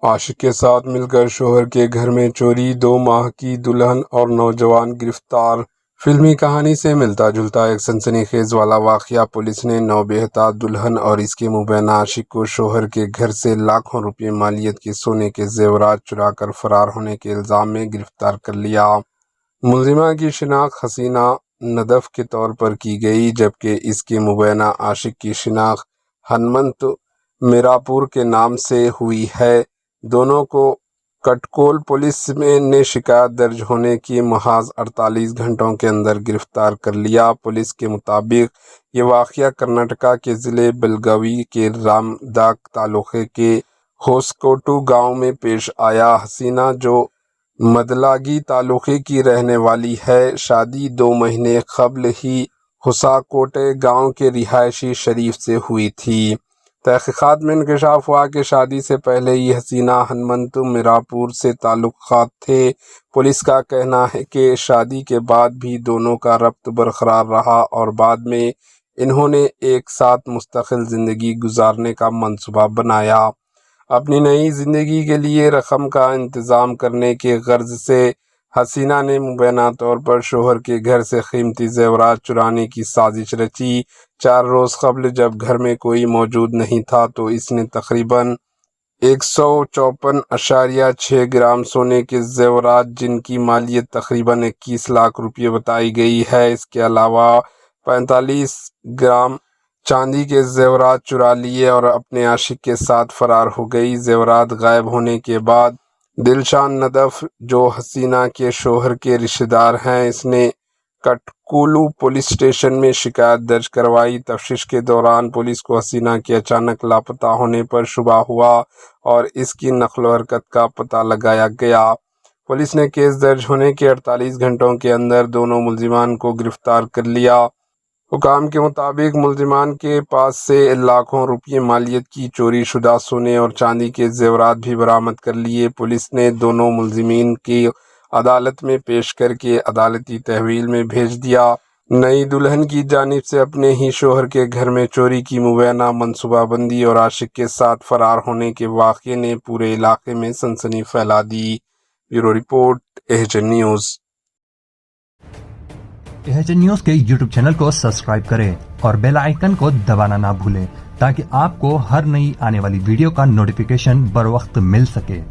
عاشق کے ساتھ مل کر شوہر کے گھر میں چوری، 2 ماہ کی دلہن اور نوجوان گرفتار۔ فلمی کہانی سے ملتا جلتا ایک سنسنی خیز والا واقعہ۔ پولیس نے نوبہتا دلہن اور اس کے مبینہ عاشق کو شوہر کے گھر سے لاکھوں روپے مالیت کے سونے کے زیورات چرا کر فرار ہونے کے الزام میں گرفتار کر لیا۔ ملزمہ کی شناخت حسینہ ندف کے طور پر کی گئی، جبکہ اس کے مبینہ عاشق کی شناخت ہنمنت میراپور کے نام سے ہوئی ہے۔ دونوں کو کٹکول پولیس نے شکایت درج ہونے کے محض 48 گھنٹوں کے اندر گرفتار کر لیا۔ پولیس کے مطابق یہ واقعہ کرناٹکا کے ضلع بلگاوی کے رامداگ تعلقے کے ہوسکوٹو گاؤں میں پیش آیا۔ حسینہ، جو مدلاگی تعلقے کی رہنے والی ہے، شادی 2 مہینے قبل ہی ہوساکوٹے گاؤں کے رہائشی شریف سے ہوئی تھی۔ تحقیقات میں انکشاف ہوا کہ شادی سے پہلے ہی حسینہ ہنمنت میراپور سے تعلقات تھے۔ پولیس کا کہنا ہے کہ شادی کے بعد بھی دونوں کا ربط برقرار رہا اور بعد میں انہوں نے ایک ساتھ مستقل زندگی گزارنے کا منصوبہ بنایا۔ اپنی نئی زندگی کے لیے رقم کا انتظام کرنے کے غرض سے حسینہ نے مبینہ طور پر شوہر کے گھر سے قیمتی زیورات چرانے کی سازش رچی۔ 4 روز قبل جب گھر میں کوئی موجود نہیں تھا تو اس نے تقریباً 154.6 گرام سونے کے زیورات، جن کی مالیت تقریباً 21 لاکھ روپے بتائی گئی ہے، اس کے علاوہ 45 گرام چاندی کے زیورات چرا لیے اور اپنے عاشق کے ساتھ فرار ہو گئی۔ زیورات غائب ہونے کے بعد دلشان ندف، جو حسینہ کے شوہر کے رشتہ دار ہیں، اس نے کٹکولو پولیس اسٹیشن میں شکایت درج کروائی۔ تفتیش کے دوران پولیس کو حسینہ کے اچانک لاپتہ ہونے پر شبہ ہوا اور اس کی نقل و حرکت کا پتہ لگایا گیا۔ پولیس نے کیس درج ہونے کے 48 گھنٹوں کے اندر دونوں ملزمان کو گرفتار کر لیا۔ حکام کے مطابق ملزمان کے پاس سے لاکھوں روپے مالیت کی چوری شدہ سونے اور چاندی کے زیورات بھی برآمد کر لیے۔ پولیس نے دونوں ملزمین کی عدالت میں پیش کر کے عدالتی تحویل میں بھیج دیا۔ نئی دلہن کی جانب سے اپنے ہی شوہر کے گھر میں چوری کی مبینہ منصوبہ بندی اور عاشق کے ساتھ فرار ہونے کے واقعے نے پورے علاقے میں سنسنی پھیلا دی۔ Bureau report, H news. H news کے یوٹیوب چینل کو سبسکرائب کریں اور بیل آئیکن کو دبانا نہ بھولیں تاکہ آپ کو ہر نئی آنے والی ویڈیو کا نوٹیفیکیشن بر وقت مل سکے۔